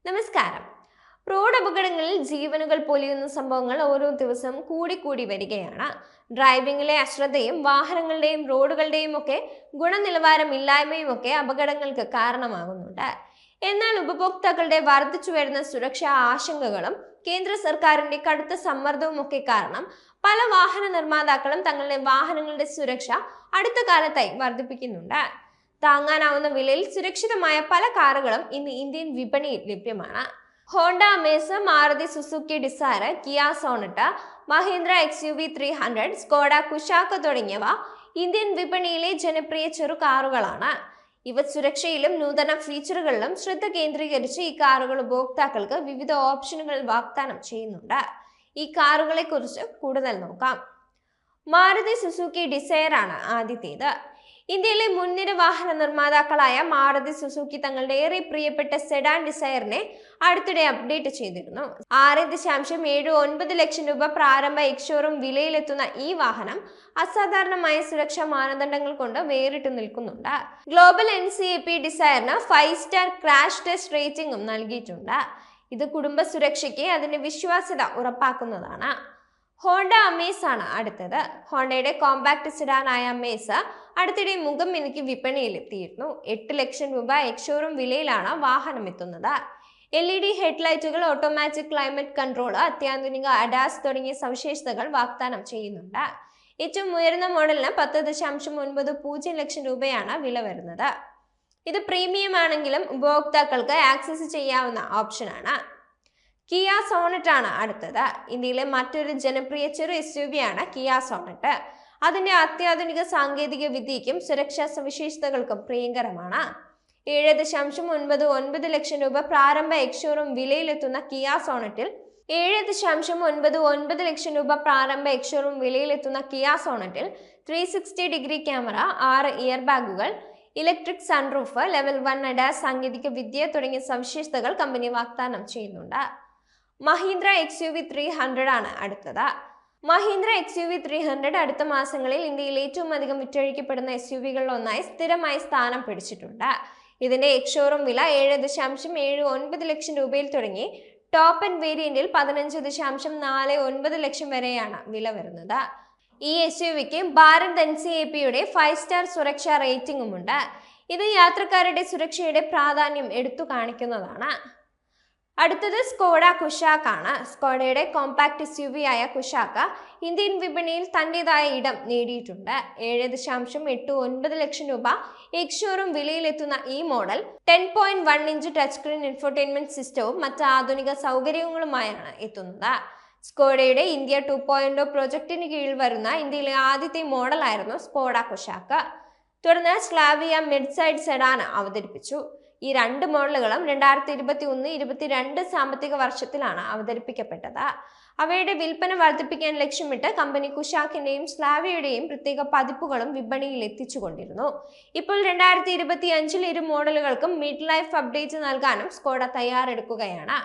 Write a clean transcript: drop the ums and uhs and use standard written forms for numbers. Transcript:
നമസ്കാരം. റോഡ് അപകടങ്ങളിൽ ജീവനുകൾ പൊലിയുന്ന സംഭവങ്ങൾ ഓരോ ദിവസവും കൂടി വരികയാണ്. ഡ്രൈവിംഗിലെ അശ്രദ്ധയും വാഹനങ്ങളുടെയും റോഡുകളുടെയും ഒക്കെ ഗുണനിലവാരമില്ലായ്മയും ഒക്കെ അപകടങ്ങൾക്ക് കാരണമാകുന്നുണ്ട്. എന്നാൽ ഉപഭോക്താക്കളുടെ വർദ്ധിച്ചു വരുന്ന സുരക്ഷാ ആശങ്കകളും കേന്ദ്ര സർക്കാരിന്റെ കടുത്ത സമ്മർദ്ദവും ഒക്കെ കാരണം പല വാഹന നിർമ്മാതാക്കളും തങ്ങളുടെ വാഹനങ്ങളുടെ സുരക്ഷ അടുത്ത കാലത്തായി വർദ്ധിപ്പിക്കുന്നുണ്ട്. താങ്ങാനാവുന്ന വിലയിൽ സുരക്ഷിതമായ പല കാറുകളും ഇന്ന് ഇന്ത്യൻ വിപണിയിൽ ലഭ്യമാണ്. Honda Amaze, Maruti Suzuki Dzire, Kia Sonet, Mahindra XUV 300, Skoda Kushaq തുടങ്ങിയവ ഇന്ത്യൻ വിപണിയിലെ ജനപ്രിയ ചെറു കാറുകളാണ്. ഇവ സുരക്ഷയിലും നൂതന ഫീച്ചറുകളിലും ശ്രദ്ധ കേന്ദ്രീകരിച്ച് ഈ കാറുകൾ ഉപഭോക്താക്കൾക്ക് വിവിധ ഓപ്ഷനുകൾ വാഗ്ദാനം ചെയ്യുന്നുണ്ട്. ഈ കാറുകളെ കുറിച്ച് കൂടുതൽ നോക്കാം. മാരുതി സുസുക്കി ഡിസയർ ആണ് ആദ്യത്തേത്. ഇന്ത്യയിലെ മുൻനിര വാഹന നിർമ്മാതാക്കളായ മാരുതി സുസുക്കി തങ്ങളുടെ ഏറെ പ്രിയപ്പെട്ട സെഡാൻ ഡിസയറിനെ അടുത്തിടെ അപ്ഡേറ്റ് ചെയ്തിരുന്നു. 6.79 ലക്ഷം രൂപ പ്രാരംഭ എക്സ്ഷോറൂം വിലയിലെത്തുന്ന ഈ വാഹനം അസാധാരണമായ സുരക്ഷാ മാനദണ്ഡങ്ങൾ കൊണ്ട് വേറിട്ട് നിൽക്കുന്നുണ്ട്. Global NCAP ഡിസയറിന് 5 star crash test റേറ്റിംഗും നൽകിയിട്ടുണ്ട്. ഇത് കുടുംബ സുരക്ഷയ്ക്ക് അതിന്റെ വിശ്വാസ്യത ഉറപ്പാക്കുന്നതാണ്. ഹോണ്ട അമേസ് ആണ് അടുത്തത്. ഹോണ്ടയുടെ കോമ്പാക്ട് സെഡാനായ അമേസ് അടുത്തിടെ മുഖം മിനുക്കി വിപണിയിൽ എത്തിയിരുന്നു. 8 ലക്ഷം രൂപ എക്സ്ഷോറൂം വിലയിലാണ് വാഹനം എത്തുന്നത്. LED ഹെഡ്ലൈറ്റുകൾ, ഓട്ടോമാറ്റിക് ക്ലൈമറ്റ് കൺട്രോൾ, അത്യാധുനിക ADAS തുടങ്ങിയ സവിശേഷതകൾ വാഗ്ദാനം ചെയ്യുന്നുണ്ട്. ഏറ്റവും ഉയർന്ന മോഡലിന് 10.90 ലക്ഷം രൂപയാണ് വില വരുന്നത്. ഇത് പ്രീമിയം ആണെങ്കിലും ഉപഭോക്താക്കൾക്ക് ആക്സസ് ചെയ്യാവുന്ന ഓപ്ഷനാണ്. കിയ സോണറ്റ് ആണ് അടുത്തത്. ഇന്ത്യയിലെ മറ്റൊരു ജനപ്രിയ ചെറു SUV ആണ് കിയ സോണറ്റ്. അതിന്റെ അത്യാധുനിക സാങ്കേതിക വിദ്യയ്ക്കും സുരക്ഷാ സവിശേഷതകൾക്കും പ്രിയങ്കരമാണ്. 7.99 ലക്ഷം രൂപ പ്രാരംഭ എക്സ്ഷോറൂം വിലയിലെത്തുന്ന കിയ സോണറ്റിൽ 360 ഡിഗ്രി ക്യാമറ, 6 ഇയർ ബാഗുകൾ, ഇലക്ട്രിക് സൺറൂഫ്, ലെവൽ 1 ADAS സാങ്കേതിക വിദ്യ തുടങ്ങിയ സവിശേഷതകൾ കമ്പനി വാഗ്ദാനം ചെയ്യുന്നുണ്ട്. മഹീന്ദ്ര XUV 300 ആണ് അടുത്തത്. മഹീന്ദ്ര XUV 300 അടുത്ത മാസങ്ങളിൽ ഇന്ത്യയിൽ ഏറ്റവും അധികം വിറ്റഴിക്കപ്പെടുന്ന SUVകളിൽ ഒന്നായി സ്ഥിരമായി സ്ഥാനം പിടിച്ചിട്ടുണ്ട്. ഇതിന്റെ എക്സ്ഷോറൂം വില 7.79 ലക്ഷം രൂപയിൽ തുടങ്ങി ടോപ്പ് എൻഡ് വേരിയന്റിൽ 15.49 ലക്ഷം വരെയാണ് വില വരുന്നത്. ഈ SUVക്ക് ഭാരത് NCAPയുടെ 5 സ്റ്റാർ സുരക്ഷാ റേറ്റിംഗുമുണ്ട്. ഇത് യാത്രക്കാരുടെ സുരക്ഷയുടെ പ്രാധാന്യം എടുത്തു കാണിക്കുന്നതാണ്. അടുത്തത് സ്കോഡ കുശാക്ക് ആണ്. സ്കോഡയുടെ കോമ്പാക്ട് SUV ആയ കുശാക്ക് ഇന്ത്യൻ വിപണിയിൽ തന്റേതായ ഇടം നേടിയിട്ടുണ്ട്. 7.89 ലക്ഷം രൂപ എക്സ്ഷോറൂം വിലയിലെത്തുന്ന ഈ model 10.1 inch touch screen infotainment സിസ്റ്റവും മറ്റ് ആധുനിക സൗകര്യങ്ങളുമായാണ് എത്തുന്നത്. സ്കോഡയുടെ ഇന്ത്യ 2.0 പ്രോജക്റ്റിന് കീഴിൽ വരുന്ന ഇന്ത്യയിലെ ആദ്യത്തെ മോഡലായിരുന്നു സ്കോഡ കുശാക്ക്. തുടർന്ന് സ്ലാവിയ മിഡ് സൈഡ് സെഡാൻ അവതരിപ്പിച്ചു. ഈ രണ്ട് മോഡലുകളും 2021-22 സാമ്പത്തിക വർഷത്തിലാണ് അവതരിപ്പിക്കപ്പെട്ടത്. അവയുടെ വിൽപ്പന വർദ്ധിപ്പിക്കാൻ ലക്ഷ്യമിട്ട് കമ്പനി കുശാക്കിന്റെയും സ്ലാവിയയുടെയും പ്രത്യേക പതിപ്പുകളും വിപണിയിൽ എത്തിച്ചുകൊണ്ടിരുന്നു. ഇപ്പോൾ 2025 ഇരു മോഡലുകൾക്കും മിഡ് ലൈഫ് അപ്ഡേറ്റ് നൽകാനും സ്കോഡ തയ്യാറെടുക്കുകയാണ്.